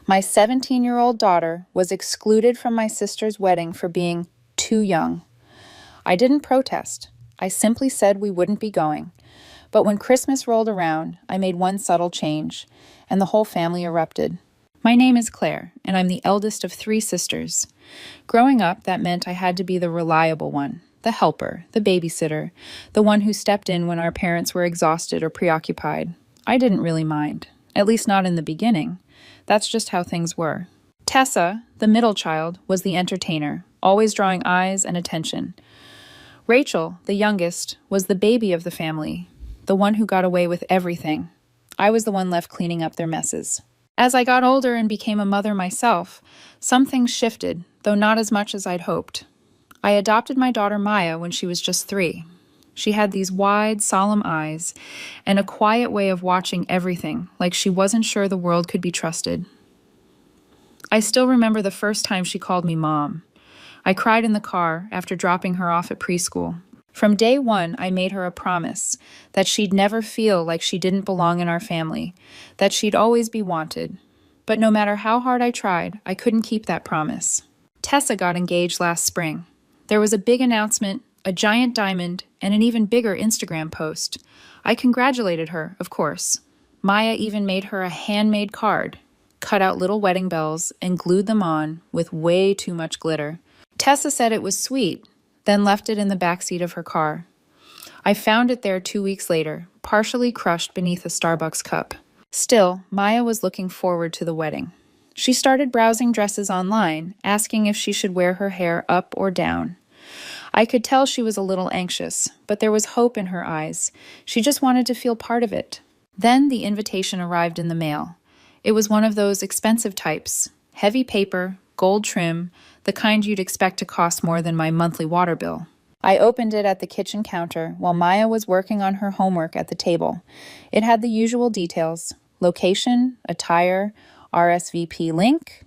My 17-year-old daughter was excluded from my sister's wedding for being too young. I didn't protest. I simply said we wouldn't be going. But when Christmas rolled around, I made one subtle change, and the whole family erupted. My name is Claire, and I'm the eldest of 3 sisters. Growing up, that meant I had to be the reliable one, the helper, the babysitter, the one who stepped in when our parents were exhausted or preoccupied. I didn't really mind, at least not in the beginning. That's just how things were. Tessa, the middle child, was the entertainer, always drawing eyes and attention. Rachel, the youngest, was the baby of the family, the one who got away with everything. I was the one left cleaning up their messes. As I got older and became a mother myself, some things shifted, though not as much as I'd hoped. I adopted my daughter Maya when she was just 3. She had these wide, solemn eyes and a quiet way of watching everything, like she wasn't sure the world could be trusted. I still remember the first time she called me Mom. I cried in the car after dropping her off at preschool. From day one, I made her a promise that she'd never feel like she didn't belong in our family, that she'd always be wanted. But no matter how hard I tried, I couldn't keep that promise. Tessa got engaged last spring. There was a big announcement, a giant diamond, and an even bigger Instagram post. I congratulated her, of course. Maya even made her a handmade card, cut out little wedding bells, and glued them on with way too much glitter. Tessa said it was sweet, then left it in the backseat of her car. I found it there 2 weeks later, partially crushed beneath a Starbucks cup. Still, Maya was looking forward to the wedding. She started browsing dresses online, asking if she should wear her hair up or down. I could tell she was a little anxious, but there was hope in her eyes. She just wanted to feel part of it. Then the invitation arrived in the mail. It was one of those expensive types, heavy paper, gold trim, the kind you'd expect to cost more than my monthly water bill. I opened it at the kitchen counter while Maya was working on her homework at the table. It had the usual details: location, attire, RSVP link,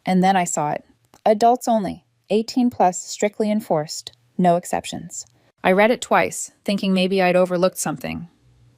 and then I saw it. Adults only, 18 plus, strictly enforced, no exceptions. I read it twice, thinking maybe I'd overlooked something,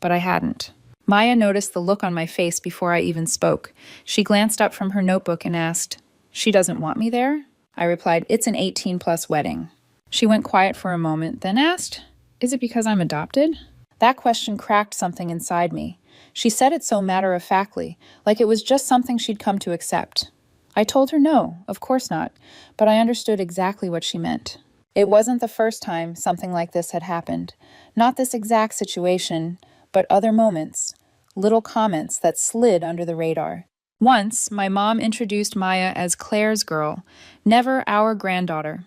but I hadn't. Maya noticed the look on my face before I even spoke. She glanced up from her notebook and asked, "She doesn't want me there?" I replied, "It's an 18-plus wedding." She went quiet for a moment, then asked, "Is it because I'm adopted?" That question cracked something inside me. She said it so matter-of-factly, like it was just something she'd come to accept. I told her no, of course not, but I understood exactly what she meant. It wasn't the first time something like this had happened. Not this exact situation, but other moments, little comments that slid under the radar. Once, my mom introduced Maya as Claire's girl, never our granddaughter.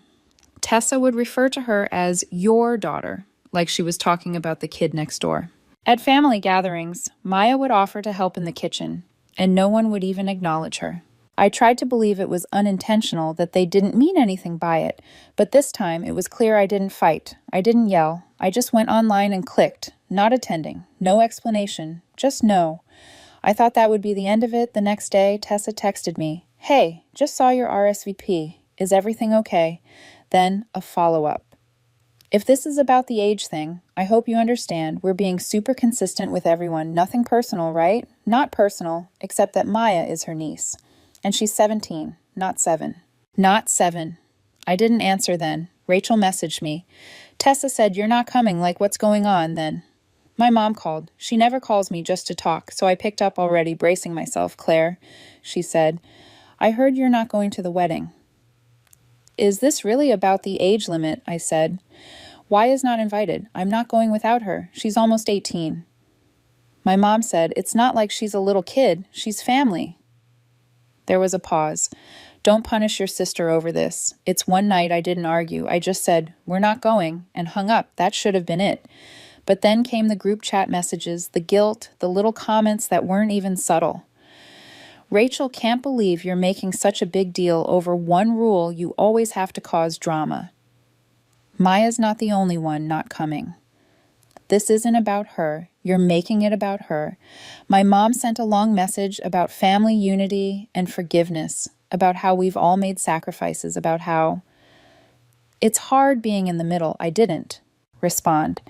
Tessa would refer to her as your daughter, like she was talking about the kid next door. At family gatherings, Maya would offer to help in the kitchen, and no one would even acknowledge her. I tried to believe it was unintentional, that they didn't mean anything by it, but this time it was clear I didn't fight. I didn't yell. I just went online and clicked, not attending, no explanation, just no. I thought that would be the end of it. The next day, Tessa texted me, "Hey, just saw your RSVP. Is everything okay?" Then a follow-up. If this is about the age thing, I hope you understand we're being super consistent with everyone. Nothing personal, right? Not personal, except that Maya is her niece. And she's 17, not 7. Not 7. I didn't answer then. Rachel messaged me. Tessa said, "You're not coming, like what's going on then?" My mom called. She never calls me just to talk, so I picked up already, bracing myself. "Claire," she said, "I heard you're not going to the wedding." "Is this really about the age limit?" I said. "Why is not invited? I'm not going without her. She's almost 18. My mom said, "It's not like she's a little kid. She's family." There was a pause. "Don't punish your sister over this. It's one night. I didn't argue. I just said, 'We're not going,' and hung up. That should have been it." But then came the group chat messages, the guilt, the little comments that weren't even subtle. "Rachel can't believe you're making such a big deal over one rule. You always have to cause drama." Maya's not the only one not coming. This isn't about her. You're making it about her. My mom sent a long message about family unity and forgiveness, about how we've all made sacrifices, about how it's hard being in the middle. I didn't respond.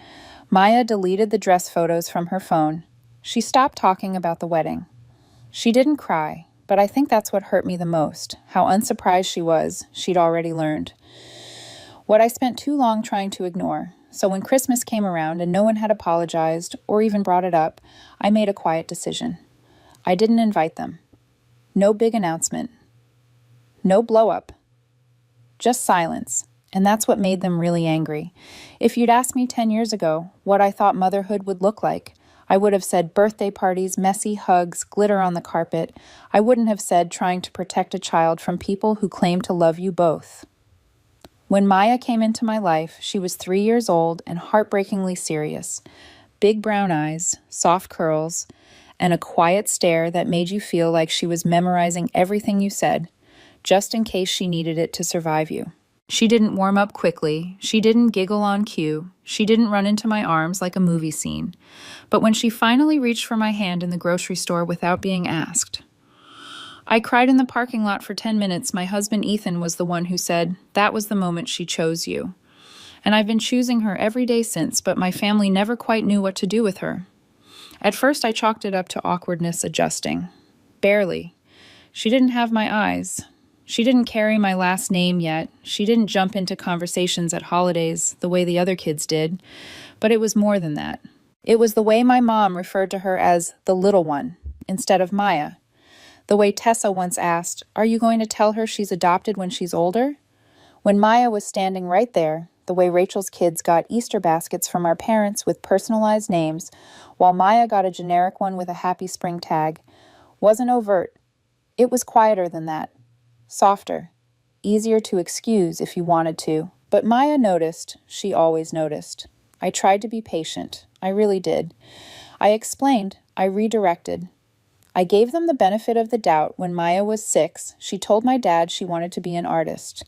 Maya deleted the dress photos from her phone. She stopped talking about the wedding. She didn't cry. but I think that's what hurt me the most, how unsurprised she was she'd already learned. What I spent too long trying to ignore. So when Christmas came around and no one had apologized or even brought it up, I made a quiet decision. I didn't invite them. No big announcement. No blow-up. Just silence. And that's what made them really angry. If you'd asked me 10 years ago what I thought motherhood would look like, I would have said birthday parties, messy hugs, glitter on the carpet. I wouldn't have said trying to protect a child from people who claim to love you both. When Maya came into my life, she was 3 years old and heartbreakingly serious. Big brown eyes, soft curls, and a quiet stare that made you feel like she was memorizing everything you said, just in case she needed it to survive you. She didn't warm up quickly, she didn't giggle on cue, she didn't run into my arms like a movie scene. But when she finally reached for my hand in the grocery store without being asked, I cried in the parking lot for 10 minutes. My husband Ethan was the one who said, "That was the moment she chose you." And I've been choosing her every day since, but my family never quite knew what to do with her. At first, I chalked it up to awkwardness adjusting. Barely. She didn't have my eyes. She didn't carry my last name yet. She didn't jump into conversations at holidays the way the other kids did. But it was more than that. It was the way my mom referred to her as the little one instead of Maya. The way Tessa once asked, "Are you going to tell her she's adopted when she's older?" When Maya was standing right there, the way Rachel's kids got Easter baskets from our parents with personalized names, while Maya got a generic one with a happy spring tag, wasn't overt. It was quieter than that. Softer. Easier to excuse if you wanted to. But Maya noticed. She always noticed. I tried to be patient. I really did. I explained. I redirected. I gave them the benefit of the doubt. When Maya was 6, she told my dad she wanted to be an artist.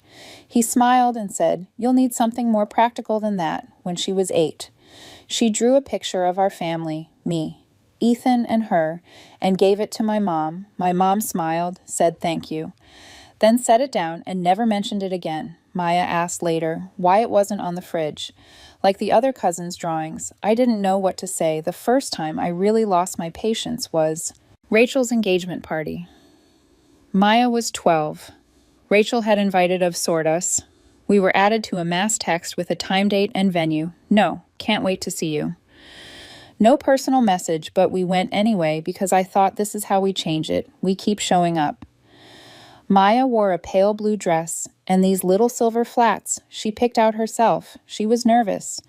He smiled and said, "You'll need something more practical than that," when she was 8. She drew a picture of our family, me, Ethan and her, and gave it to my mom. My mom smiled, said thank you, then set it down and never mentioned it again. Maya asked later why it wasn't on the fridge. Like the other cousins' drawings, I didn't know what to say. The first time I really lost my patience was Rachel's engagement party. Maya was 12. Rachel had invited us. We were added to a mass text with a time, date, and venue. No, can't wait to see you. No personal message, but we went anyway because I thought this is how we change it. We keep showing up. Maya wore a pale blue dress and these little silver flats she picked out herself. She was nervous.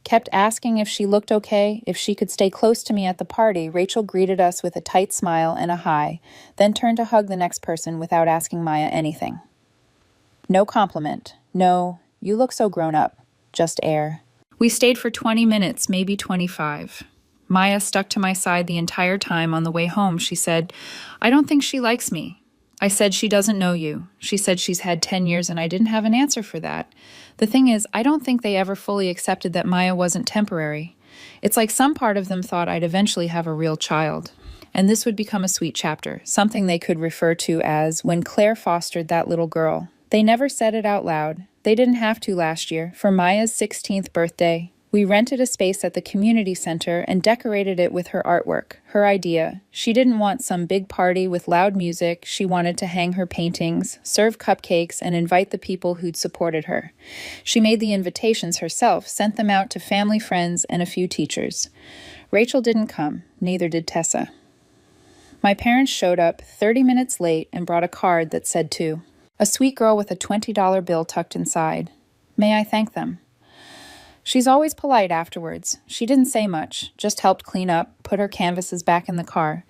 Kept asking if she looked okay, if she could stay close to me at the party. Rachel greeted us with a tight smile and a hi, then turned to hug the next person without asking Maya anything. No compliment. No, "You look so grown up." Just air. We stayed for 20 minutes, maybe 25. Maya stuck to my side the entire time. On the way home, she said, "I don't think she likes me." I said, "She doesn't know you." She said she's had 10 years and I didn't have an answer for that. The thing is, I don't think they ever fully accepted that Maya wasn't temporary. It's like some part of them thought I'd eventually have a real child. And this would become a sweet chapter, something they could refer to as when Claire fostered that little girl. They never said it out loud. They didn't have to last year. For Maya's 16th birthday, we rented a space at the community center and decorated it with her artwork, her idea. She didn't want some big party with loud music. She wanted to hang her paintings, serve cupcakes, and invite the people who'd supported her. She made the invitations herself, sent them out to family, friends, and a few teachers. Rachel didn't come, neither did Tessa. My parents showed up 30 minutes late and brought a card that said to. A sweet girl with a $20 bill tucked inside. May I thank them? She's always polite afterwards. She didn't say much, just helped clean up, put her canvases back in the car.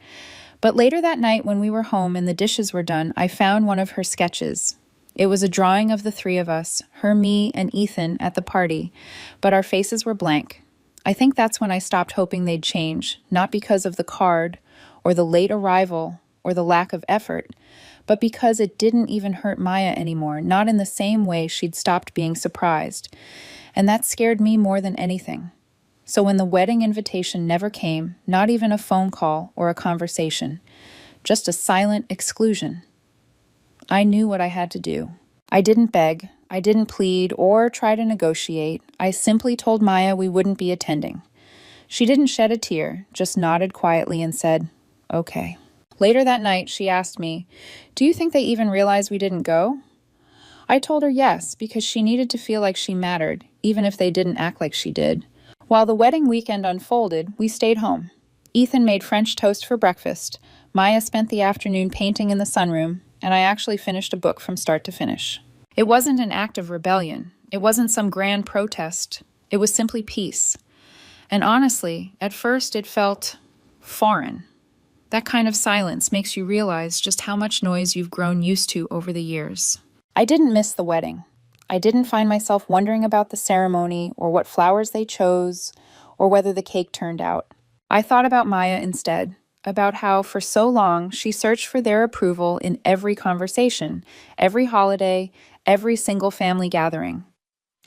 But later that night when we were home and the dishes were done, I found one of her sketches. It was a drawing of the 3 of us, her, me, and Ethan at the party, but our faces were blank. I think that's when I stopped hoping they'd change, not because of the card, or the late arrival, or the lack of effort, but because it didn't even hurt Maya anymore, not in the same way she'd stopped being surprised. And that scared me more than anything. So when the wedding invitation never came, not even a phone call or a conversation, just a silent exclusion, I knew what I had to do. I didn't beg, I didn't plead or try to negotiate. I simply told Maya we wouldn't be attending. She didn't shed a tear, just nodded quietly and said, "Okay." Later that night, she asked me, "Do you think they even realize we didn't go?" I told her yes, because she needed to feel like she mattered, even if they didn't act like she did. While the wedding weekend unfolded, we stayed home. Ethan made French toast for breakfast. Maya spent the afternoon painting in the sunroom, and I actually finished a book from start to finish. It wasn't an act of rebellion. It wasn't some grand protest. It was simply peace. And honestly, at first it felt foreign. That kind of silence makes you realize just how much noise you've grown used to over the years. I didn't miss the wedding. I didn't find myself wondering about the ceremony or what flowers they chose or whether the cake turned out. I thought about Maya instead, about how for so long she searched for their approval in every conversation, every holiday, every single family gathering,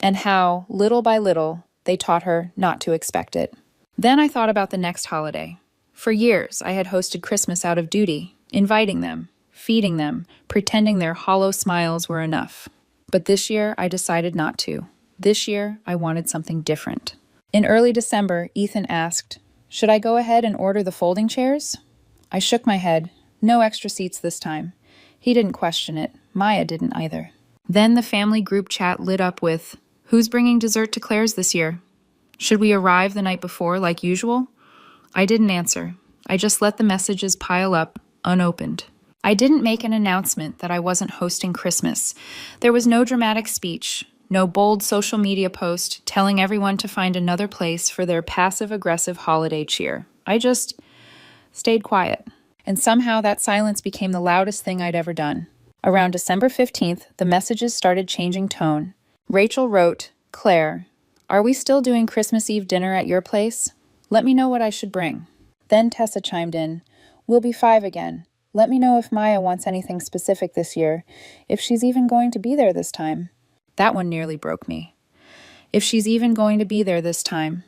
and how, little by little, they taught her not to expect it. Then I thought about the next holiday. For years, I had hosted Christmas out of duty, inviting them, feeding them, pretending their hollow smiles were enough. But this year, I decided not to. This year, I wanted something different. In early December, Ethan asked, "Should I go ahead and order the folding chairs?" I shook my head. No extra seats this time. He didn't question it. Maya didn't either. Then the family group chat lit up with, "Who's bringing dessert to Claire's this year? Should we arrive the night before like usual?" I didn't answer. I just let the messages pile up, unopened. I didn't make an announcement that I wasn't hosting Christmas. There was no dramatic speech, no bold social media post telling everyone to find another place for their passive-aggressive holiday cheer. I just stayed quiet. And somehow that silence became the loudest thing I'd ever done. Around December 15th, the messages started changing tone. Rachel wrote, "Claire, are we still doing Christmas Eve dinner at your place? Let me know what I should bring." Then Tessa chimed in, "We'll be 5 again. Let me know if Maya wants anything specific this year, if she's even going to be there this time." That one nearly broke me. If she's even going to be there this time.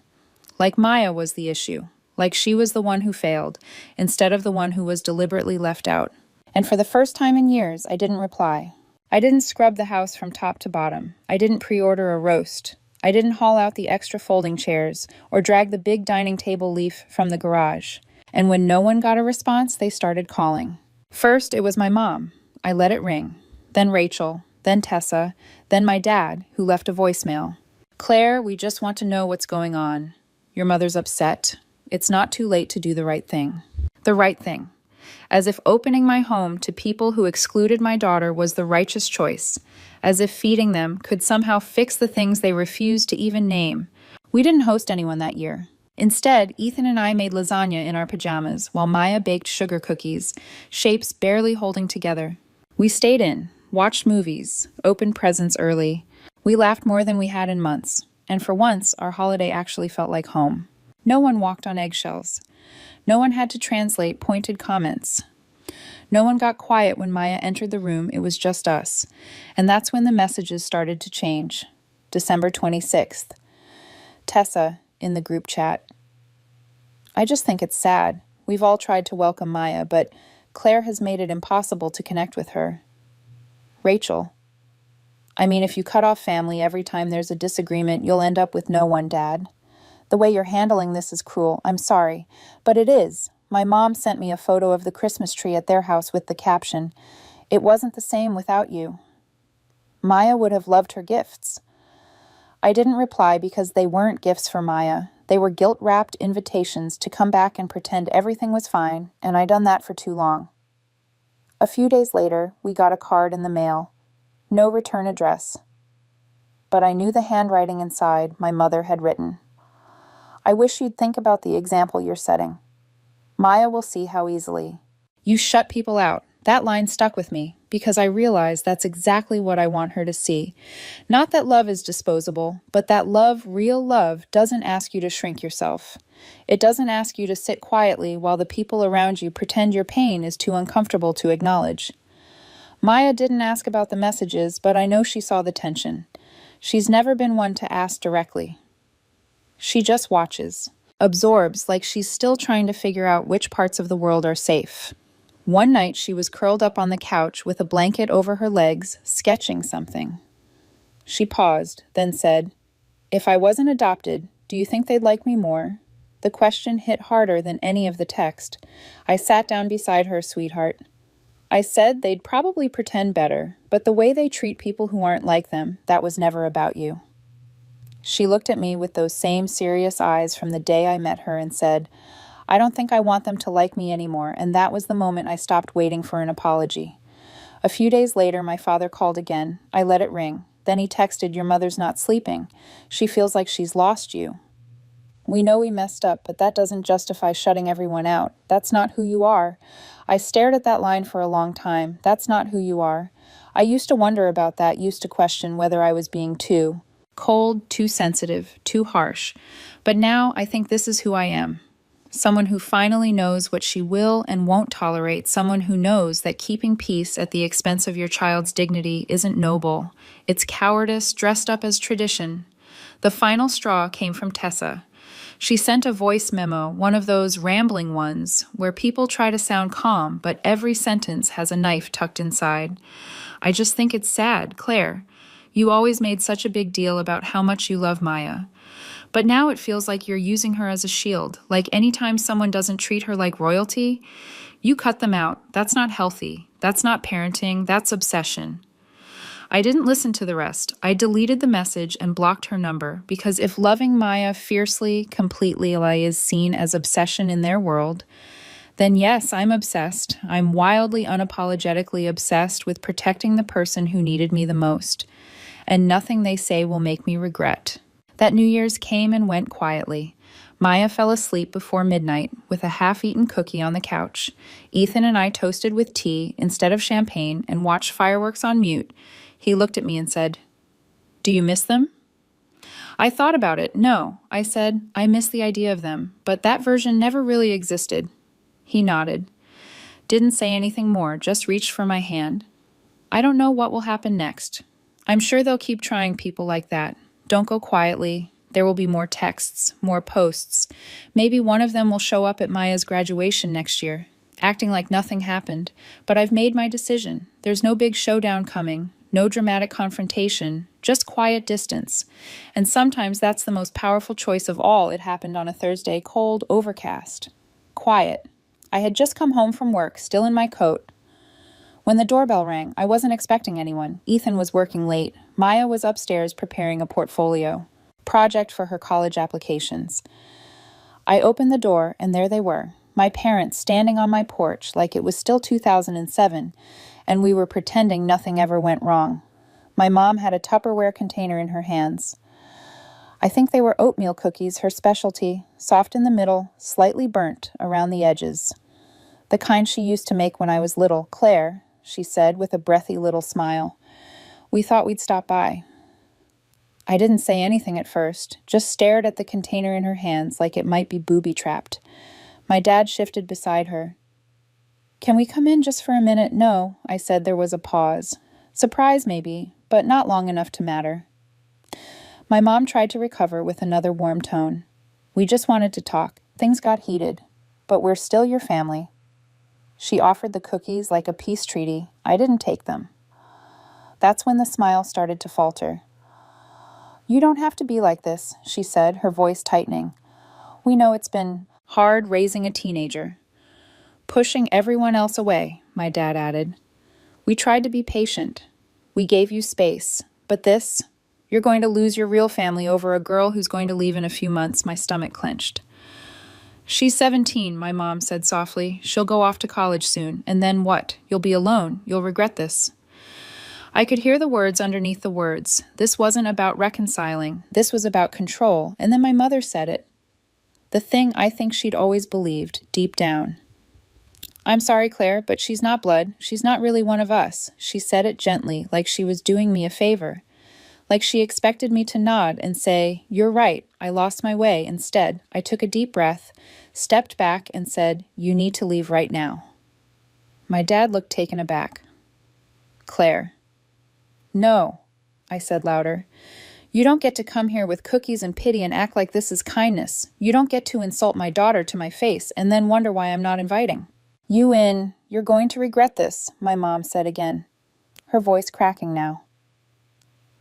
Like Maya was the issue. Like she was the one who failed, instead of the one who was deliberately left out. And for the first time in years, I didn't reply. I didn't scrub the house from top to bottom. I didn't pre-order a roast. I didn't haul out the extra folding chairs or drag the big dining table leaf from the garage. And when no one got a response, they started calling. First, it was my mom. I let it ring. Then Rachel. Then Tessa. Then my dad, who left a voicemail. "Claire, we just want to know what's going on. Your mother's upset. It's not too late to do the right thing." The right thing. As if opening my home to people who excluded my daughter was the righteous choice. As if feeding them could somehow fix the things they refused to even name. We didn't host anyone that year. Instead, Ethan and I made lasagna in our pajamas while Maya baked sugar cookies, shapes barely holding together. We stayed in, watched movies, opened presents early. We laughed more than we had in months, and for once, our holiday actually felt like home. No one walked on eggshells. No one had to translate pointed comments. No one got quiet when Maya entered the room. It was just us. And that's when the messages started to change. December 26th. Tessa, in the group chat. "I just think it's sad. We've all tried to welcome Maya, but Claire has made it impossible to connect with her." Rachel. "I mean, if you cut off family every time there's a disagreement, you'll end up with no one, Dad. The way you're handling this is cruel. I'm sorry. But it is. My mom sent me a photo of the Christmas tree at their house with the caption, 'It wasn't the same without you.' Maya would have loved her gifts." I didn't reply because they weren't gifts for Maya. They were guilt-wrapped invitations to come back and pretend everything was fine, and I'd done that for too long. A few days later, we got a card in the mail. No return address. But I knew the handwriting inside my mother had written. "I wish you'd think about the example you're setting. Maya will see how easily. You shut people out." That line stuck with me because I realized that's exactly what I want her to see. Not that love is disposable, but that love, real love, doesn't ask you to shrink yourself. It doesn't ask you to sit quietly while the people around you pretend your pain is too uncomfortable to acknowledge. Maya didn't ask about the messages, but I know she saw the tension. She's never been one to ask directly. She just watches, absorbs like she's still trying to figure out which parts of the world are safe. One night she was curled up on the couch with a blanket over her legs, sketching something. She paused, then said, "If I wasn't adopted, do you think they'd like me more?" The question hit harder than any of the text. I sat down beside her, sweetheart. I said they'd probably pretend better, but the way they treat people who aren't like them, that was never about you. She looked at me with those same serious eyes from the day I met her and said, I don't think I want them to like me anymore, and that was the moment I stopped waiting for an apology. A few days later, my father called again. I let it ring. Then he texted, your mother's not sleeping. She feels like she's lost you. We know we messed up, but that doesn't justify shutting everyone out. That's not who you are. I stared at that line for a long time. That's not who you are. I used to wonder about that, used to question whether I was being too cold, too sensitive, too harsh. But now I think this is who I am. Someone who finally knows what she will and won't tolerate, someone who knows that keeping peace at the expense of your child's dignity isn't noble. It's cowardice dressed up as tradition. The final straw came from Tessa. She sent a voice memo, one of those rambling ones, where people try to sound calm, but every sentence has a knife tucked inside. I just think it's sad, Claire. You always made such a big deal about how much you love Maya. But now it feels like you're using her as a shield, like anytime someone doesn't treat her like royalty, you cut them out. That's not healthy. That's not parenting. That's obsession. I didn't listen to the rest. I deleted the message and blocked her number because if loving Maya fiercely, completely is seen as obsession in their world, then yes, I'm obsessed. I'm wildly, unapologetically obsessed with protecting the person who needed me the most. And nothing they say will make me regret. That New Year's came and went quietly. Maya fell asleep before midnight with a half-eaten cookie on the couch. Ethan and I toasted with tea instead of champagne and watched fireworks on mute. He looked at me and said, Do you miss them? I thought about it. No, I said, I miss the idea of them, but that version never really existed. He nodded. Didn't say anything more, just reached for my hand. I don't know what will happen next. I'm sure they'll keep trying people like that. Don't go quietly. There will be more texts, more posts. Maybe one of them will show up at Maya's graduation next year, acting like nothing happened. But I've made my decision. There's no big showdown coming, no dramatic confrontation, just quiet distance. And sometimes that's the most powerful choice of all. It happened on a Thursday, cold, overcast. Quiet. I had just come home from work, still in my coat. When the doorbell rang, I wasn't expecting anyone. Ethan was working late. Maya was upstairs preparing a portfolio project for her college applications. I opened the door, and there they were, my parents standing on my porch like it was still 2007, and we were pretending nothing ever went wrong. My mom had a Tupperware container in her hands. I think they were oatmeal cookies, her specialty, soft in the middle, slightly burnt around the edges. The kind she used to make when I was little. Claire, she said with a breathy little smile. We thought we'd stop by. I didn't say anything at first, just stared at the container in her hands like it might be booby-trapped. My dad shifted beside her. Can we come in just for a minute? No, I said. There was a pause. Surprise, maybe, but not long enough to matter. My mom tried to recover with another warm tone. We just wanted to talk. Things got heated, but we're still your family. She offered the cookies like a peace treaty. I didn't take them. That's when the smile started to falter. You don't have to be like this, she said, her voice tightening. We know it's been hard raising a teenager. Pushing everyone else away, my dad added. We tried to be patient. We gave you space. But this, you're going to lose your real family over a girl who's going to leave in a few months. My stomach clenched. She's 17, my mom said softly. She'll go off to college soon. And then what? You'll be alone. You'll regret this. I could hear the words underneath the words. This wasn't about reconciling. This was about control. And then my mother said it. The thing I think she'd always believed, deep down. I'm sorry, Claire, but she's not blood. She's not really one of us. She said it gently, like she was doing me a favor. Like she expected me to nod and say, You're right, I lost my way. Instead, I took a deep breath, stepped back, and said, You need to leave right now. My dad looked taken aback. Claire. No, I said louder. You don't get to come here with cookies and pity and act like this is kindness. You don't get to insult my daughter to my face and then wonder why I'm not inviting. You're going to regret this, my mom said again, her voice cracking now.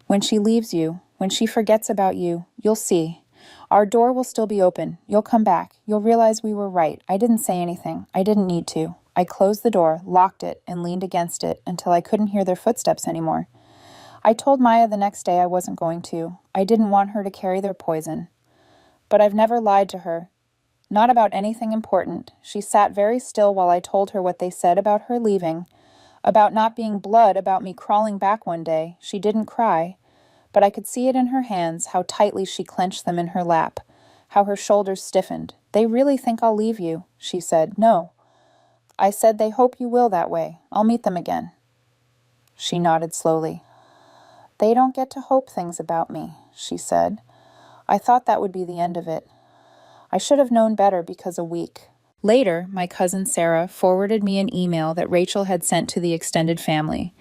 When she leaves you, when she forgets about you, you'll see. Our door will still be open. You'll come back. You'll realize we were right. I didn't say anything. I didn't need to. I closed the door, locked it, and leaned against it until I couldn't hear their footsteps anymore. I told Maya the next day I wasn't going to. I didn't want her to carry their poison. But I've never lied to her. Not about anything important. She sat very still while I told her what they said about her leaving, about not being blood, about me crawling back one day. She didn't cry, but I could see it in her hands, how tightly she clenched them in her lap, how her shoulders stiffened. They really think I'll leave you, she said. No. I said they hope you will that way. I'll meet them again. She nodded slowly. They don't get to hope things about me, she said. I thought that would be the end of it. I should have known better because a week. Later, my cousin Sarah forwarded me an email that Rachel had sent to the extended family.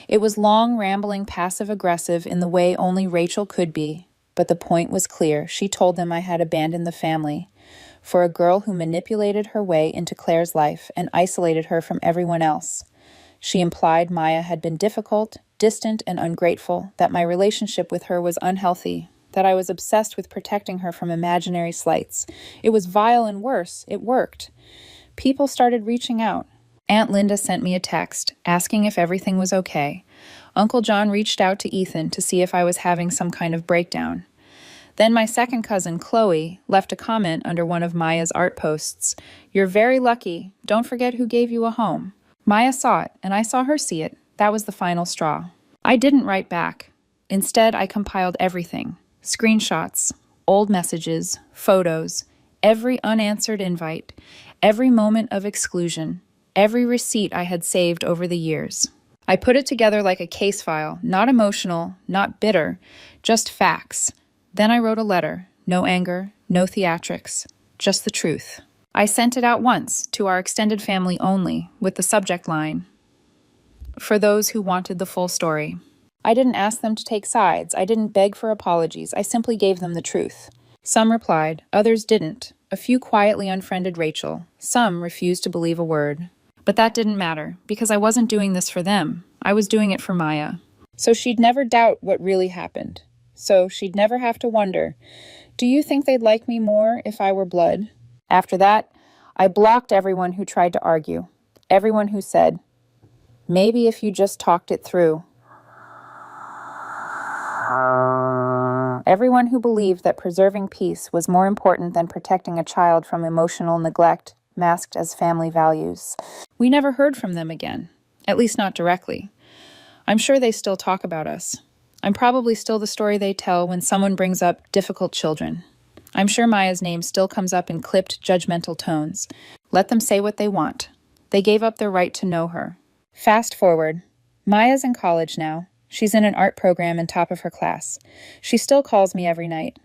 It was long, rambling, passive-aggressive in the way only Rachel could be, but the point was clear. She told them I had abandoned the family for a girl who manipulated her way into Claire's life and isolated her from everyone else. She implied Maya had been difficult, distant, and ungrateful, that my relationship with her was unhealthy, that I was obsessed with protecting her from imaginary slights. It was vile and worse. It worked. People started reaching out. Aunt Linda sent me a text asking if everything was okay. Uncle John reached out to Ethan to see if I was having some kind of breakdown. Then my second cousin, Chloe, left a comment under one of Maya's art posts. You're very lucky. Don't forget who gave you a home. Maya saw it, and I saw her see it. That was the final straw. I didn't write back. Instead, I compiled everything. Screenshots, old messages, photos, every unanswered invite, every moment of exclusion, every receipt I had saved over the years. I put it together like a case file, not emotional, not bitter, just facts. Then I wrote a letter, no anger, no theatrics, just the truth. I sent it out once, to our extended family only, with the subject line, for those who wanted the full story. I didn't ask them to take sides. I didn't beg for apologies. I simply gave them the truth. Some replied, others didn't. A few quietly unfriended Rachel. Some refused to believe a word. But that didn't matter, because I wasn't doing this for them. I was doing it for Maya. So she'd never doubt what really happened. So she'd never have to wonder, do you think they'd like me more if I were blood? After that, I blocked everyone who tried to argue. Everyone who said, maybe if you just talked it through. Everyone who believed that preserving peace was more important than protecting a child from emotional neglect, masked as family values. We never heard from them again, at least not directly. I'm sure they still talk about us. I'm probably still the story they tell when someone brings up difficult children. I'm sure Maya's name still comes up in clipped, judgmental tones. Let them say what they want. They gave up their right to know her. Fast forward. Maya's in college now. She's in an art program and top of her class. She still calls me every night.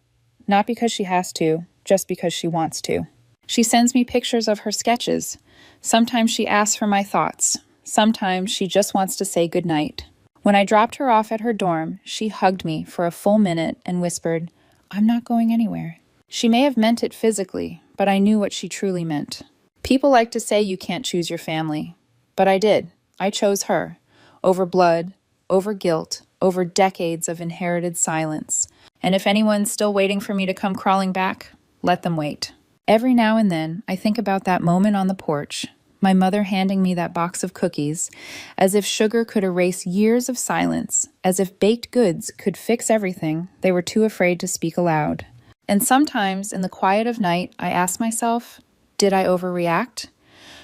Not because she has to, just because she wants to. She sends me pictures of her sketches. Sometimes she asks for my thoughts. Sometimes she just wants to say goodnight. When I dropped her off at her dorm, she hugged me for a full minute and whispered, I'm not going anywhere. She may have meant it physically, but I knew what she truly meant. People like to say you can't choose your family. But I did. I chose her. Over blood, over guilt, over decades of inherited silence. And if anyone's still waiting for me to come crawling back, let them wait. Every now and then, I think about that moment on the porch, my mother handing me that box of cookies, as if sugar could erase years of silence, as if baked goods could fix everything they were too afraid to speak aloud. And sometimes, in the quiet of night, I ask myself, did I overreact?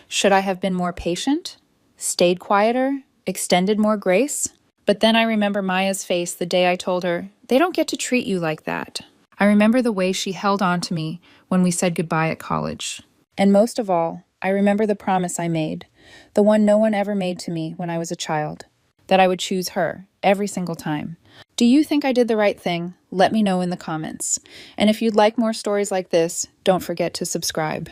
Should I have been more patient? Stayed quieter? Extended more grace? But then I remember Maya's face the day I told her, they don't get to treat you like that. I remember the way she held on to me when we said goodbye at college. And most of all, I remember the promise I made, the one no one ever made to me when I was a child, that I would choose her every single time. Do you think I did the right thing? Let me know in the comments. And if you'd like more stories like this, don't forget to subscribe.